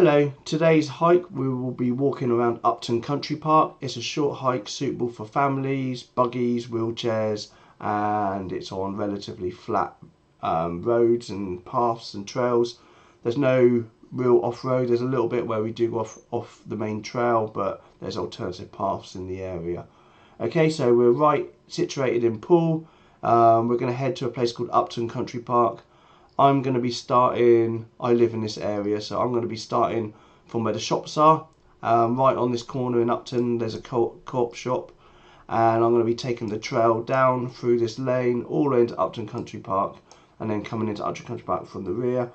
Hello, today's hike we will be walking around Upton Country Park. It's a short hike suitable for families, buggies, wheelchairs, and it's on relatively flat roads and paths and trails. There's no real off-road. There's a little bit where we do go off the main trail, but there's alternative paths in the area. Okay, so we're right situated in Poole. We're going to head to a place called Upton Country Park. I'm going to be starting, I live in this area, so I'm going to be starting from where the shops are. Right on this corner in Upton there's a co-op shop, and I'm going to be taking the trail down through this lane all the way into Upton Country Park, and then coming into Upton Country Park from the rear.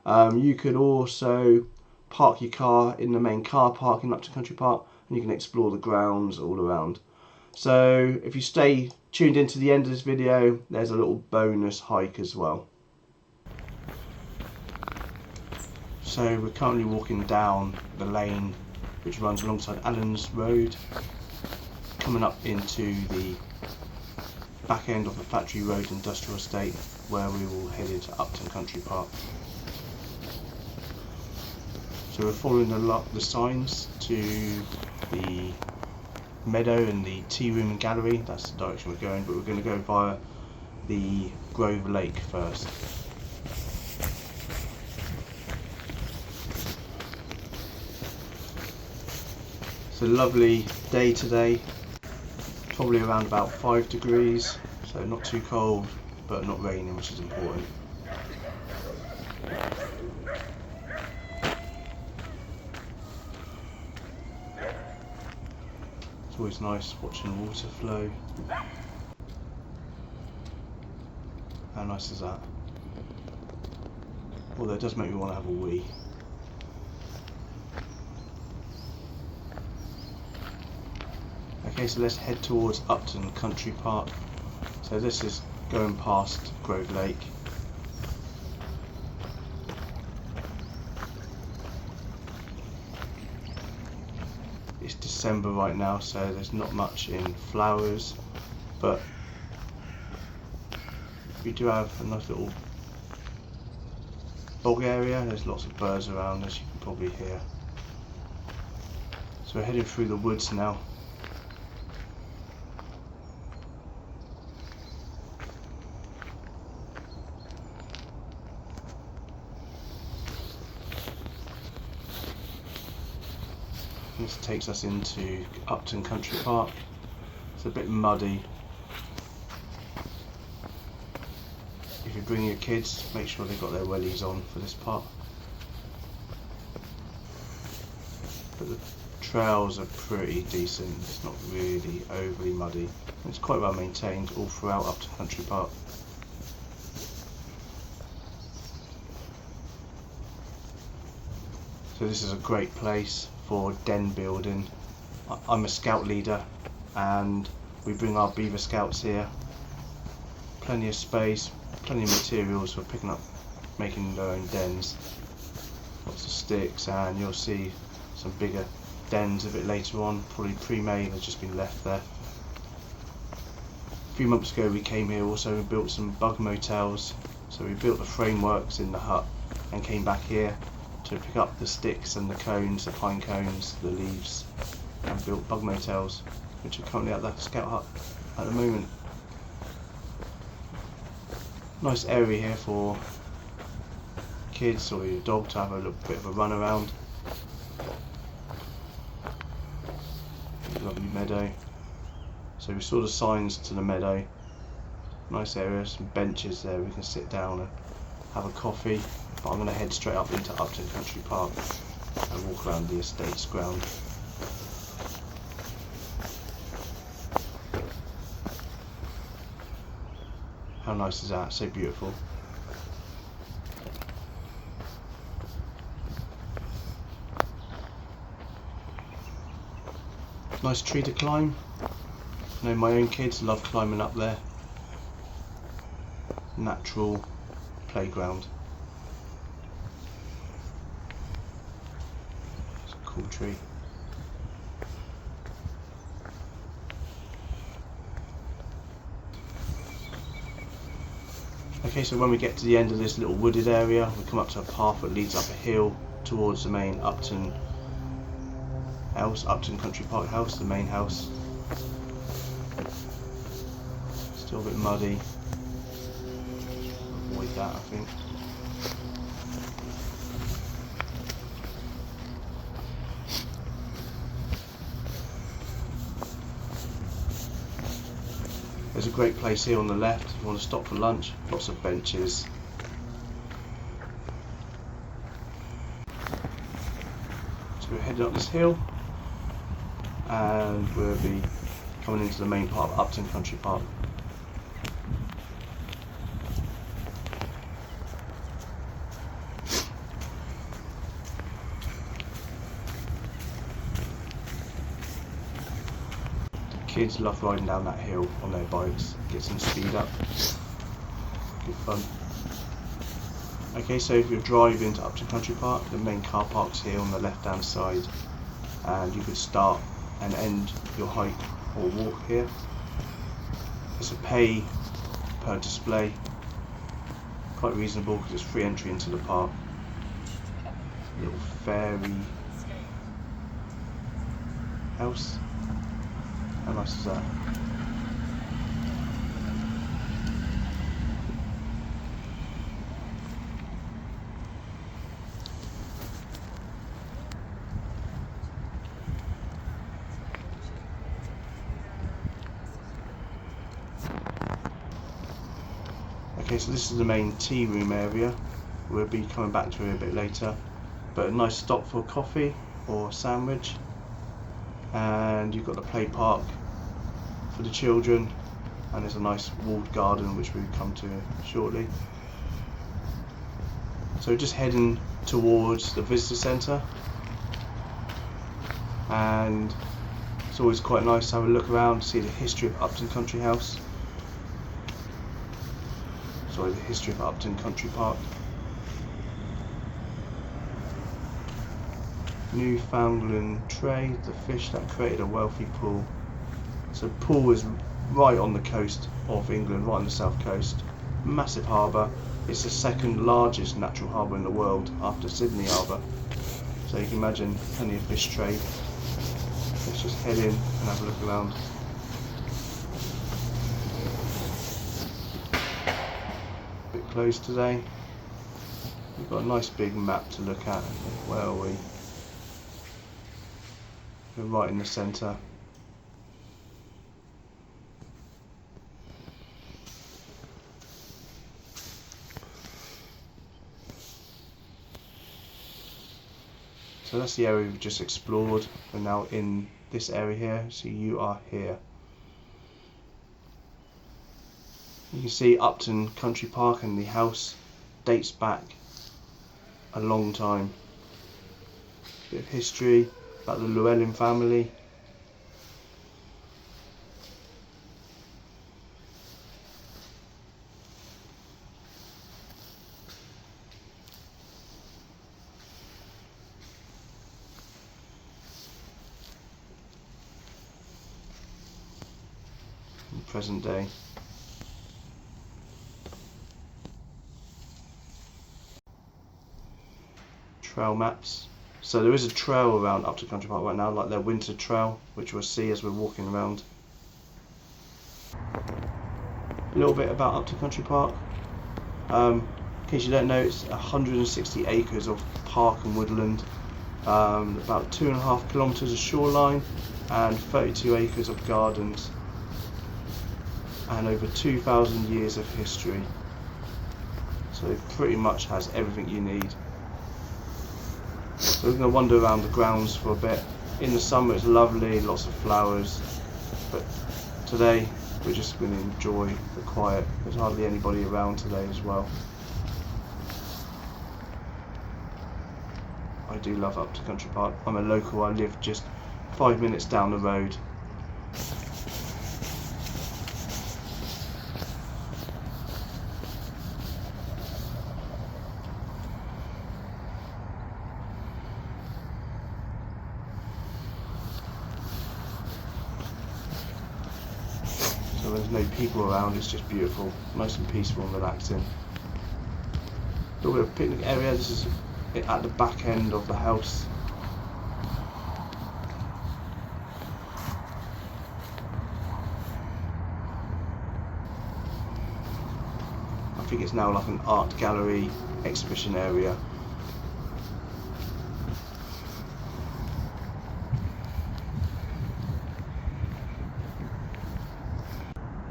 You could also park your car in the main car park in Upton Country Park, and you can explore the grounds all around. So if you stay tuned into the end of this video, there's a little bonus hike as well. So we're currently walking down the lane which runs alongside Allen's Road, coming up into the back end of the Factory Road industrial estate, where we will head into Upton Country Park. So we're following the signs to the meadow and the tea room and gallery. That's the direction we're going, but we're going to go via the Grove Lake first. It's a lovely day today, probably around about 5 degrees, so not too cold but not raining, which is important. It's always nice watching the water flow. How nice is that? Although it does make me want to have a wee. Okay, so let's head towards Upton Country Park. So this is going past Grove Lake. It's December right now, so there's not much in flowers, but we do have a nice little bog area. There's lots of birds around, as you can probably hear. So we're heading through the woods now. This takes us into Upton Country Park. It's a bit muddy. If you bring your kids, make sure they've got their wellies on for this part. But the trails are pretty decent. It's not really overly muddy. It's quite well maintained all throughout Upton Country Park. So this is a great place for den building. I'm a scout leader and we bring our beaver scouts here. Plenty of space, plenty of materials for picking up, making their own dens. Lots of sticks, and you'll see some bigger dens a bit later on, probably pre-made, they've just been left there. A few months ago we came here also and built some bug motels. So we built the frameworks in the hut and came back here to pick up the sticks and the cones, the pine cones, the leaves, and built bug motels, which are currently at the scout hut at the moment. Nice area here for kids or your dog to have a little bit of a run around. Lovely meadow. So we saw the signs to the meadow. Nice area, some benches there we can sit down and have a coffee. But I'm going to head straight up into Upton Country Park and walk around the estate's ground. How nice is that? So beautiful. Nice tree to climb. I know my own kids love climbing up there. Natural playground. It's a cool tree. Okay, so when we get to the end of this little wooded area, we come up to a path that leads up a hill towards the main Upton House, Upton Country Park house, the main house. Still a bit muddy. Avoid that, I think. There's a great place here on the left if you want to stop for lunch. Lots of benches. So we're heading up this hill and we'll be coming into the main part of Upton Country Park. Kids love riding down that hill on their bikes, gets them speed up, good fun. Okay, so if you're driving to Upton Country Park, the main car park's here on the left hand side, and you could start and end your hike or walk here. It's a pay per display, quite reasonable because it's free entry into the park. Little fairy house. How nice is that? Okay, so this is the main tea room area. We'll be coming back to it a bit later, but a nice stop for coffee or a sandwich. And you've got the play park for the children, and there's a nice walled garden which we'll come to shortly. So just heading towards the visitor centre, and it's always quite nice to have a look around, see the history of Upton Country House. Sorry, the history of Upton Country Park. Newfoundland trade, the fish that created a wealthy pool. So Poole is right on the coast of England, right on the south coast. Massive harbour. It's the second largest natural harbour in the world after Sydney Harbour. So you can imagine plenty of fish trade. Let's just head in and have a look around. A bit closed today. We've got a nice big map to look at. Where are we? We're right in the centre. So that's the area we've just explored. We're now in this area here, so you are here. You can see Upton Country Park, and the house dates back a long time. Bit of history about the Llewellyn family. In present day. Trail maps. So there is a trail around Upton Country Park right now, like their winter trail, which we'll see as we're walking around. A little bit about Upton Country Park. In case you don't know, it's 160 acres of park and woodland, about 2.5 kilometres of shoreline, and 32 acres of gardens, and over 2,000 years of history. So it pretty much has everything you need. So we're going to wander around the grounds for a bit. In the summer it's lovely, lots of flowers, but today we're just going to enjoy the quiet. There's hardly anybody around today as well. I do love Upton Country Park. I'm a local, I live just 5 minutes down the road. So there's no people around, it's just beautiful, nice and peaceful and relaxing. A little bit of picnic area. This is at the back end of the house. I think it's now like an art gallery exhibition area.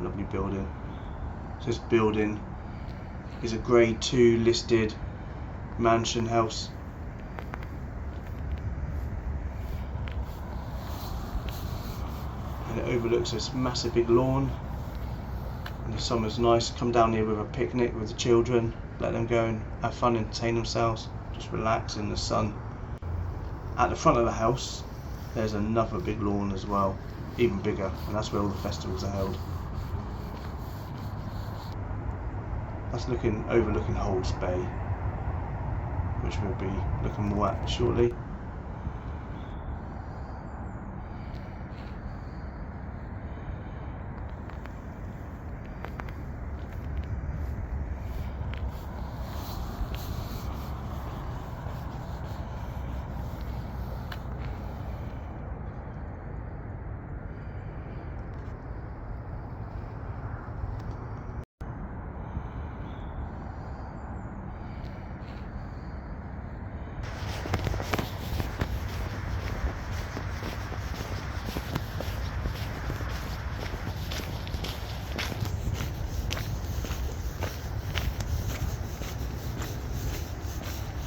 Lovely building. So this building is a grade 2 listed mansion house. And it overlooks this massive big lawn. And the summer's nice. Come down here with a picnic with the children, let them go and have fun, entertain themselves, just relax in the sun. At the front of the house there's another big lawn as well, even bigger, and that's where all the festivals are held. That's overlooking Holds Bay, which we'll be looking more at shortly.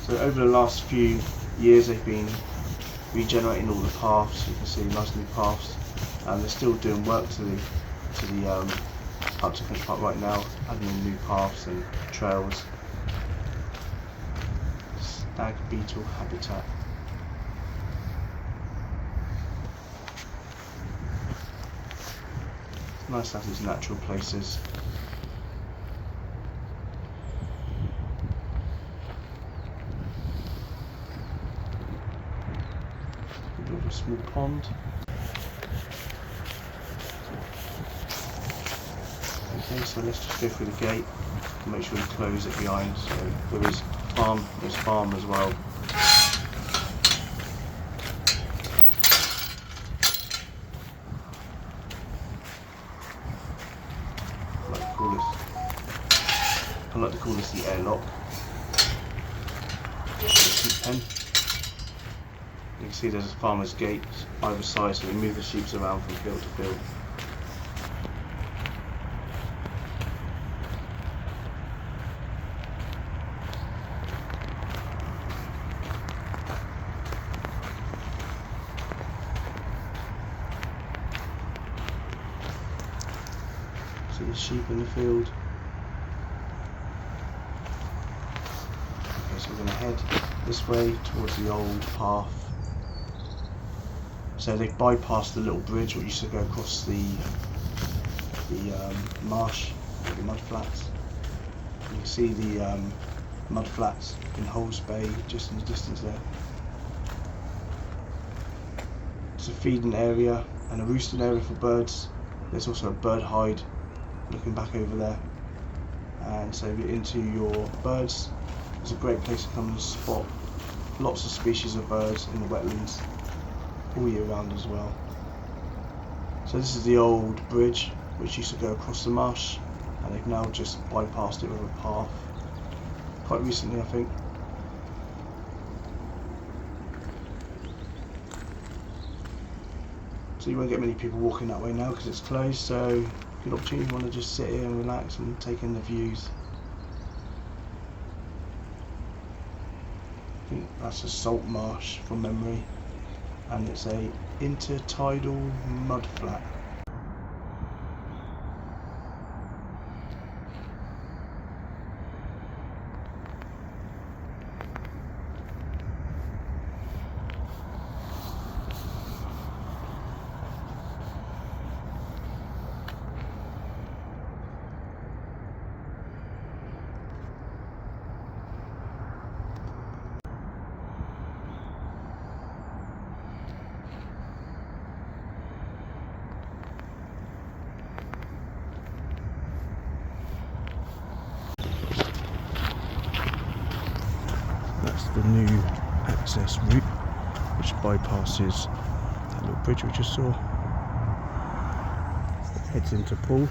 So over the last few years they've been regenerating all the paths. You can see nice new paths, and they're still doing work to the Upton Country Park right now, adding in new paths and trails. Stag beetle habitat. It's nice to have these natural places. A small pond. Okay, so let's just go through the gate and make sure we close it behind. So there's farm as well. I like to call this the airlock. Sheep pen. You can see there's a farmer's gate either side, so we move the sheep around from field to field. See the sheep in the field. Okay, so we're going to head this way towards the old path. So they've bypassed the little bridge which used to go across the marsh, the mud flats. You can see the mud flats in Holds Bay just in the distance there. It's a feeding area and a roosting area for birds. There's also a bird hide looking back over there. And so into your birds, it's a great place to come and spot lots of species of birds in the wetlands all year round as well. So this is the old bridge which used to go across the marsh, and they've now just bypassed it with a path quite recently, I think. So you won't get many people walking that way now because it's closed, so good opportunity if you want to just sit here and relax and take in the views. I think that's a salt marsh from memory, and it's a intertidal mudflat. the new access route, which bypasses that little bridge we just saw. Heads into Poole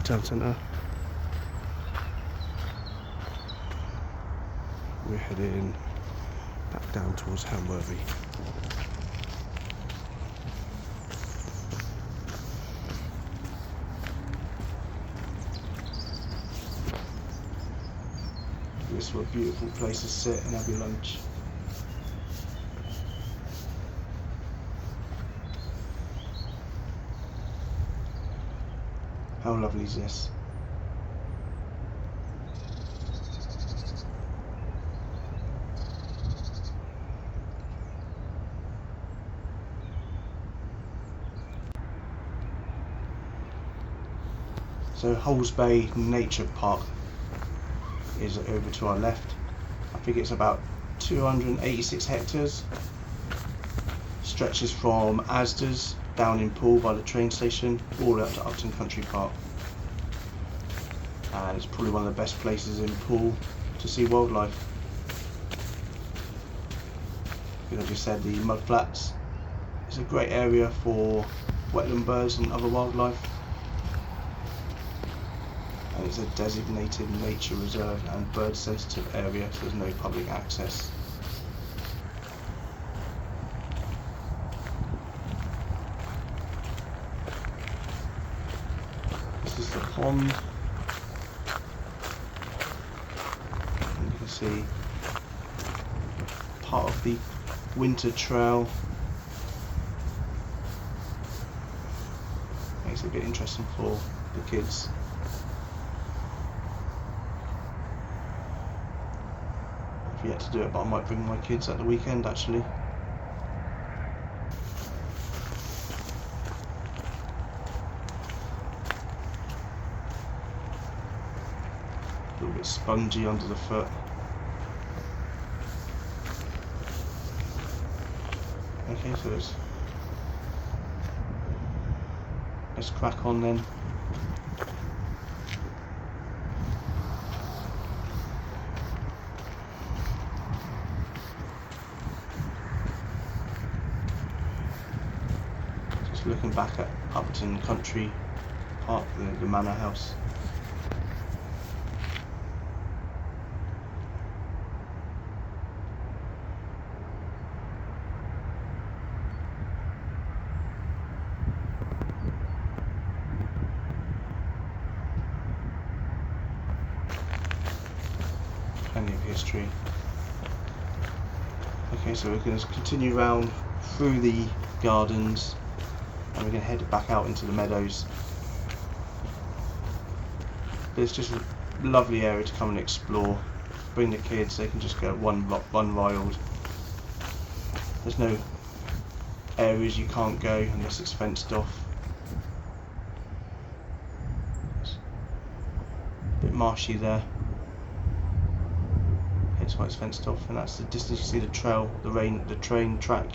town centre. We're heading back down towards Hamworthy. This is a beautiful place to sit and have your lunch. How lovely is this? So Hulls Bay Nature Park is over to our left. I think it's about 286 hectares. Stretches from Asda's down in Poole by the train station all the way up to Upton Country Park. And it's probably one of the best places in Poole to see wildlife. As I just said, the mudflats. It's a great area for wetland birds and other wildlife. And it's a designated nature reserve and bird sensitive area, so there's no public access. This is the pond. And you can see part of the winter trail. Makes it a bit interesting for the kids. I've yet to do it, but I might bring my kids at the weekend actually. A little bit spongy under the foot. Okay, so let's crack on then. Just looking back at Upton Country Park, the manor house. Plenty of history. Okay, so we're going to continue round through the gardens and we're going to head back out into the meadows. But it's just a lovely area to come and explore. Bring the kids, they can just go one wild. There's no areas you can't go unless it's fenced off. It's a bit marshy there. Hence why it's fenced off, and that's the distance. You see the trail, the train track.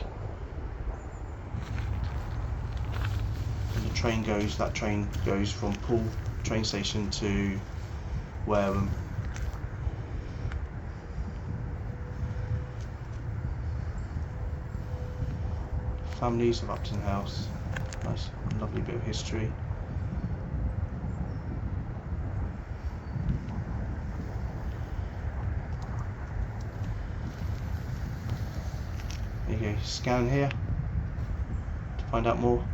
And the train goes. That train goes from Poole train station to Wareham. Families of Upton House. Nice, lovely bit of history. There you go, scan here to find out more.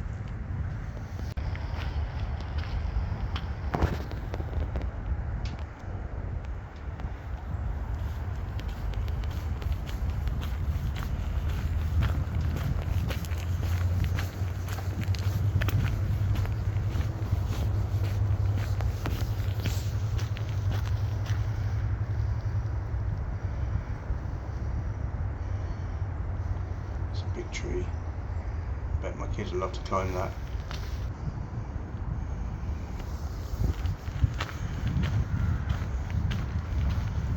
Big tree. Bet my kids would love to climb that.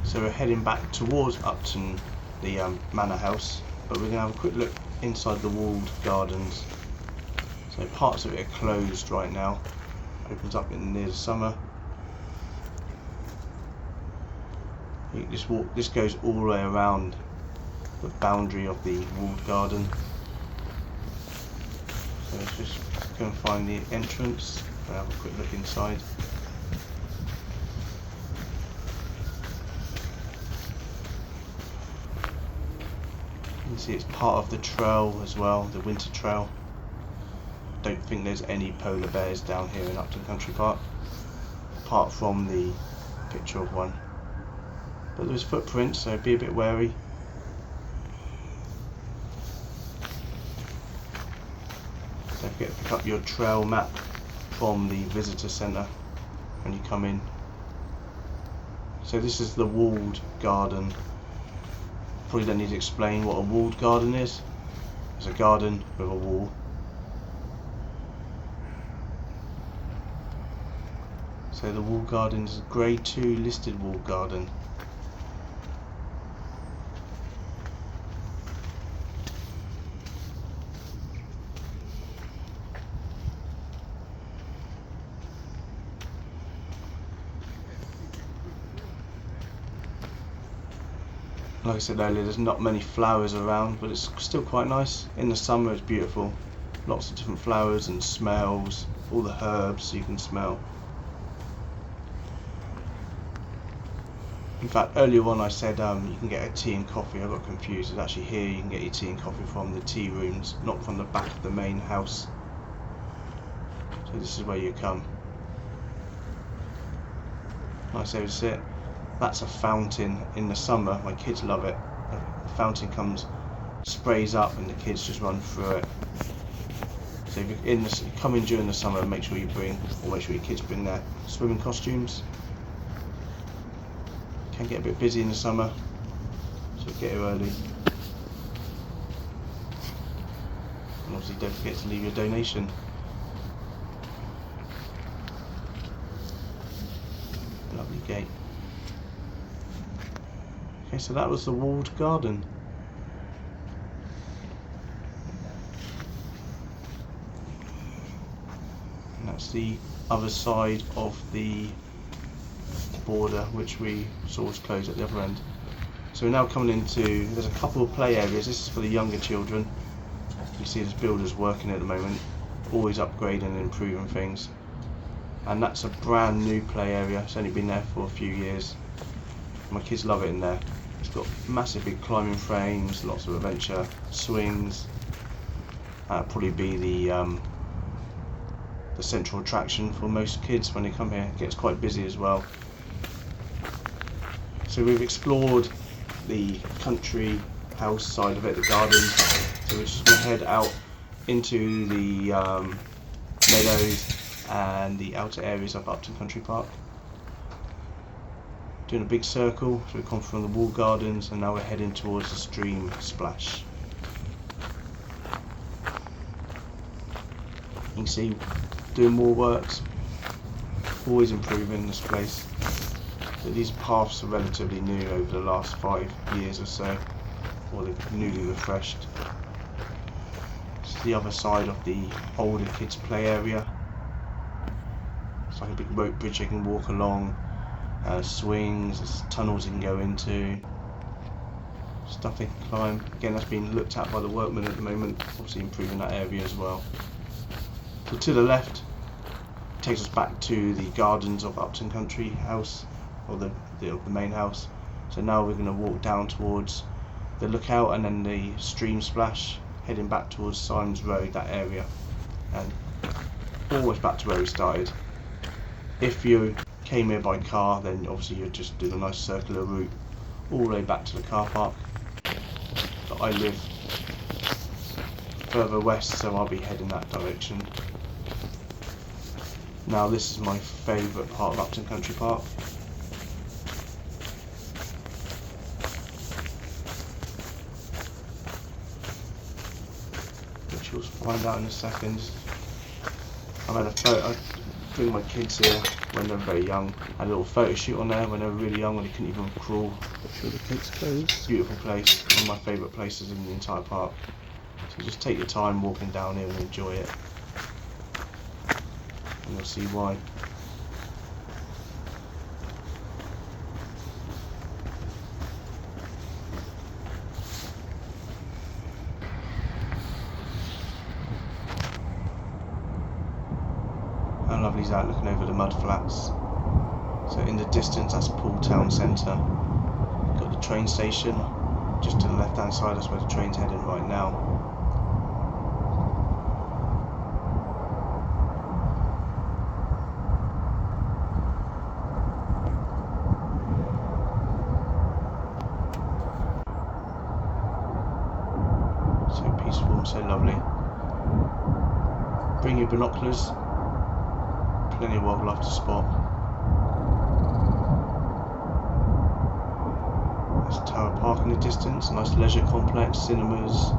So we're heading back towards Upton, the manor house, but we're going to have a quick look inside the walled gardens. So parts of it are closed right now. Opens up in near the summer. You can just walk. This goes all the way around the boundary of the walled garden. So let's just go and find the entrance and have a quick look inside. You can see it's part of the trail as well, the winter trail. Don't think there's any polar bears down here in Upton Country Park, apart from the picture of one. But there's footprints, so be a bit wary. Don't forget to pick up your trail map from the visitor centre when you come in. So this is the walled garden. Probably don't need to explain what a walled garden is. It's a garden with a wall. So the walled garden is a Grade 2 listed walled garden. Like I said earlier, there's not many flowers around, but it's still quite nice. In the summer it's beautiful. Lots of different flowers and smells, all the herbs you can smell. In fact, earlier on I said you can get a tea and coffee. I got confused. It's actually here you can get your tea and coffee from the tea rooms, not from the back of the main house. So this is where you come. Nice area to sit. That's a fountain in the summer. My kids love it. The fountain sprays up and the kids just run through it. So if you come in during the summer, make sure your kids bring their swimming costumes. Can get a bit busy in the summer, so get here early. And obviously don't forget to leave your donation. Lovely gate. Okay, so that was the walled garden. And that's the other side of the border, which we saw was closed at the other end. So we're now coming into, there's a couple of play areas. This is for the younger children. You see there's builders working at the moment, always upgrading and improving things. And that's a brand new play area. It's only been there for a few years. My kids love it in there. It's got massive big climbing frames, lots of adventure, swings. That'll probably be the central attraction for most kids when they come here. It gets quite busy as well. So we've explored the country house side of it, the garden. So we're just going to head out into the meadows and the outer areas of Upton Country Park. Doing a big circle, so we've come from the walled gardens and now we're heading towards the stream splash. You can see doing more works, always improving this place. But these paths are relatively new over the last 5 years or so, or they're newly refreshed. This is the other side of the older kids play area. It's like a big rope bridge you can walk along. Swings, there's tunnels you can go into, stuff they can climb. Again, that's being looked at by the workmen at the moment, obviously improving that area as well. So to the left takes us back to the gardens of Upton Country House, or the main house. So now we're going to walk down towards the lookout and then the stream splash, heading back towards Symes Road, that area, and always back to where we started. If you came here by car, then obviously you'd just do a nice circular route all the way back to the car park. But I live further west, so I'll be heading that direction. Now this is my favourite part of Upton Country Park. Which you'll find out in a second. I've had a photo, I bring my kids here when they're very young. I had a little photo shoot on there when they were really young, when they couldn't even crawl. Sure, the gate's closed. Beautiful place, one of my favourite places in the entire park. So just take your time walking down here and enjoy it. And you'll see why. lovely is that, looking over the mud flats. So in the distance, that's Poole town centre. Got the train station just to the left hand side, that's where the train's heading right now. So peaceful and so lovely. Bring your binoculars, plenty of wildlife to spot. There's Tower Park in the distance, nice leisure complex, cinemas,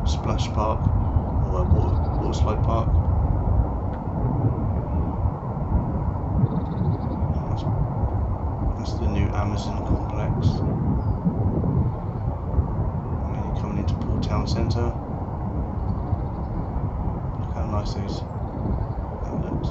splash park, or a water slide park. That's the new Amazon complex. And then you're coming into Poole town centre. Look how nice that looks.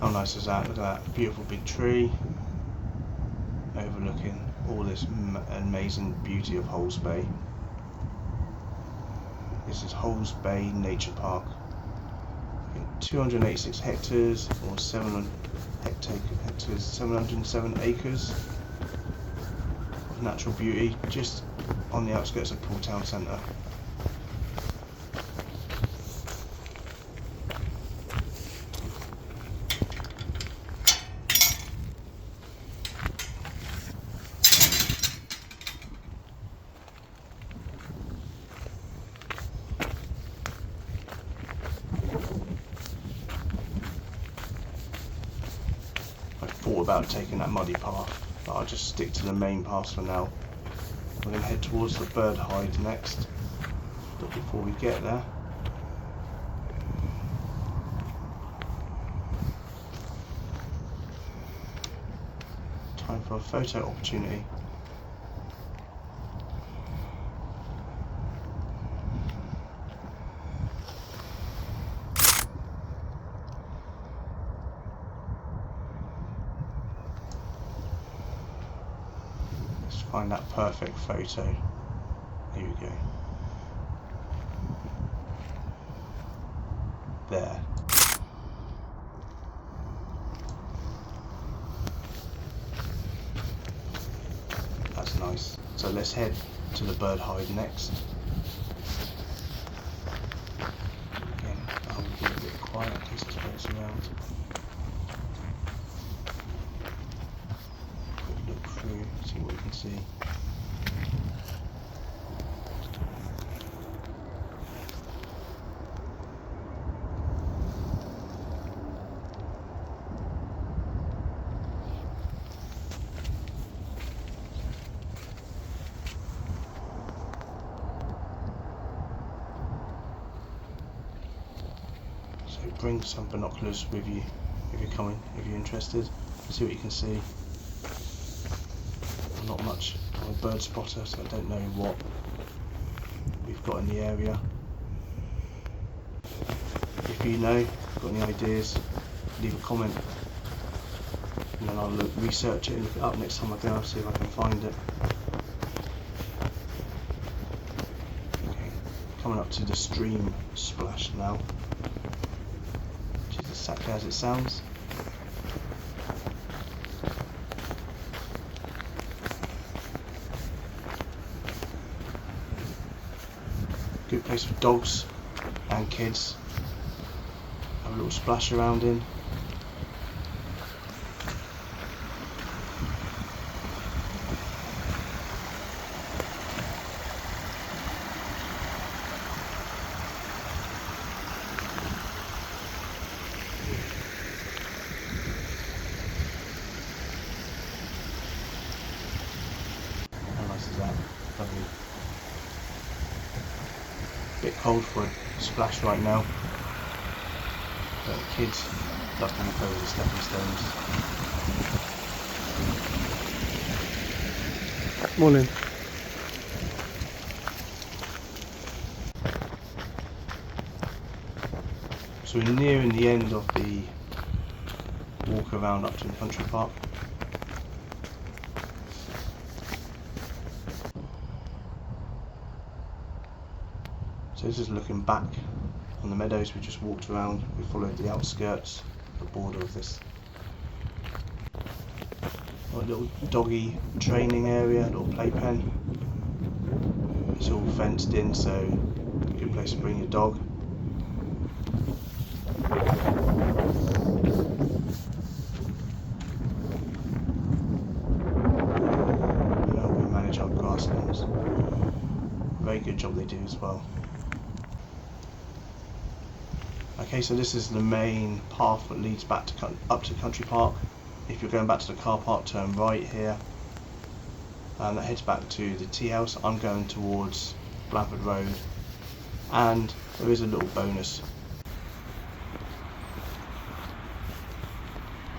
How nice is that? Look at that beautiful big tree overlooking all this amazing beauty of Holes Bay. This is Holes Bay Nature Park. 286 hectares or 707 acres of natural beauty just on the outskirts of Poole town centre. Thought about taking that muddy path, but I'll just stick to the main path for now. We're going to head towards the bird hide next, but before we get there, time for a photo opportunity. Find that perfect photo. Here we go. There. That's nice. So let's head to the bird hide next. Again, I'll be a bit quiet in case there's birds around. Look through, see what we can see. So bring some binoculars with you if you're coming, if you're interested. See what you can see. I'm not much of a bird spotter, so I don't know what we've got in the area. If you know, got any ideas, leave a comment, and then I'll research it and look it up next time I go, see if I can find it. Okay, coming up to the stream splash now, which is exactly as it sounds. Good place for dogs and kids. Have a little splash around in. How nice is that? Lovely. Bit cold for a splash right now, but the kids love to look over the stepping stones. Morning. So we're nearing the end of the walk around Upton Country Park. So this is looking back on the meadows we just walked around. We followed the outskirts, the border of this. A little doggy training area, a little playpen. It's all fenced in, so a good place to bring your dog. We manage our grasslands. Very good job they do as well. Okay, so this is the main path that leads back to Upton Country Park. If you're going back to the car park, turn right here. And that heads back to the tea house. I'm going towards Blanford Road. And there is a little bonus.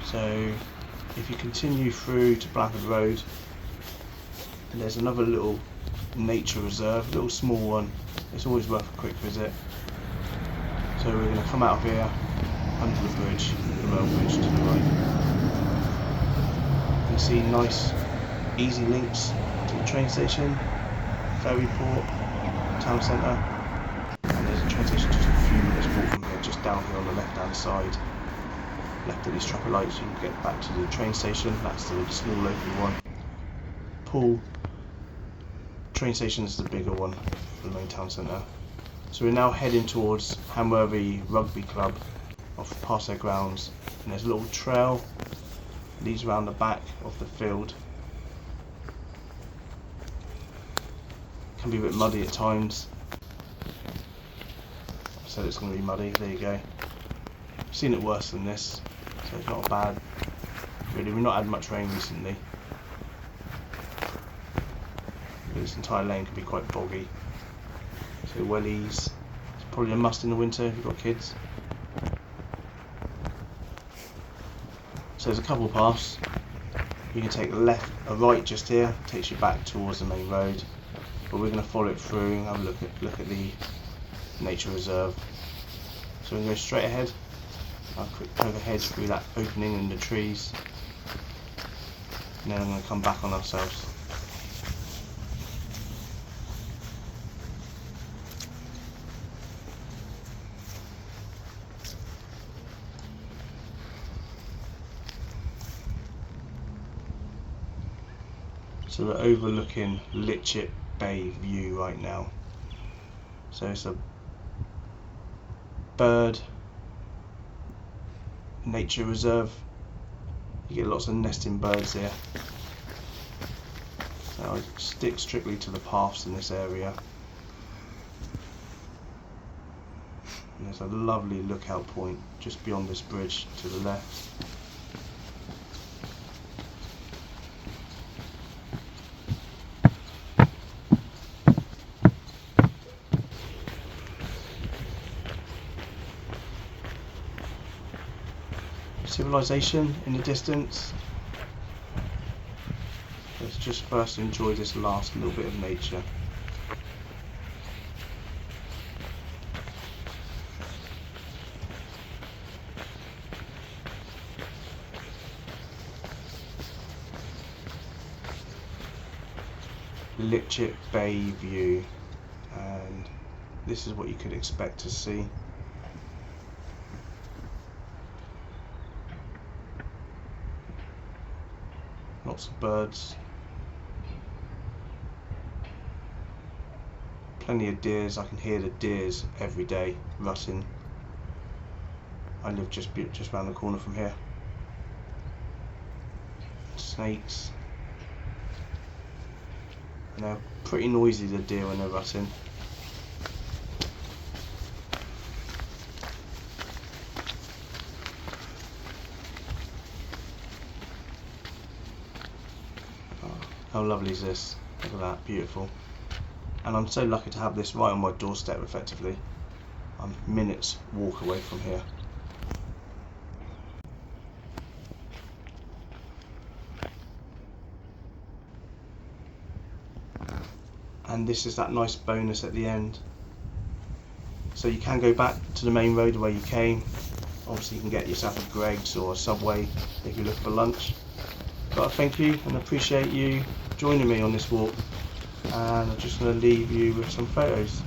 So if you continue through to Blanford Road, there's another little nature reserve, a little small one. It's always worth a quick visit. So we're going to come out of here, under the bridge, the rail bridge to the right. You can see nice, easy links to the train station, ferry port, town centre, and there's a train station just a few minutes walk from here, just down here on the left hand side. Left of these traffic lights, you can get back to the train station. That's the small local one. Poole train station is the bigger one for the main town centre. So we're now heading towards Hamworthy Rugby Club, off past their grounds, and there's a little trail that leads around the back of the field. Can be a bit muddy at times. I said it's going to be muddy, there you go. I've seen it worse than this, so it's not bad. Really, we've not had much rain recently. But this entire lane can be quite boggy. So wellies, it's probably a must in the winter if you've got kids. So there's a couple of paths. You can take a left, a right just here, takes you back towards the main road. But we're going to follow it through and have a look at the nature reserve. So we're going to go straight ahead. I'll quick overhead through that opening in the trees. And then I'm going to come back on ourselves. So we're overlooking Litchett Bay view right now. So it's a bird nature reserve. You get lots of nesting birds here. So I stick strictly to the paths in this area. And there's a lovely lookout point just beyond this bridge to the left. Civilization in the distance. Let's just first enjoy this last little bit of nature. Litchett Bay view, and this is what you could expect to see. Lots of birds, plenty of deers. I can hear the deers every day rutting. I live just around the corner from here. Snakes. And they're pretty noisy, the deer, when they're rutting. How lovely is this? Look at that, beautiful. And I'm so lucky to have this right on my doorstep effectively. I'm minutes walk away from here. And this is that nice bonus at the end. So you can go back to the main road the way you came. Obviously you can get yourself a Greggs or a Subway if you look for lunch. But thank you and appreciate you joining me on this walk, and I'm just going to leave you with some photos.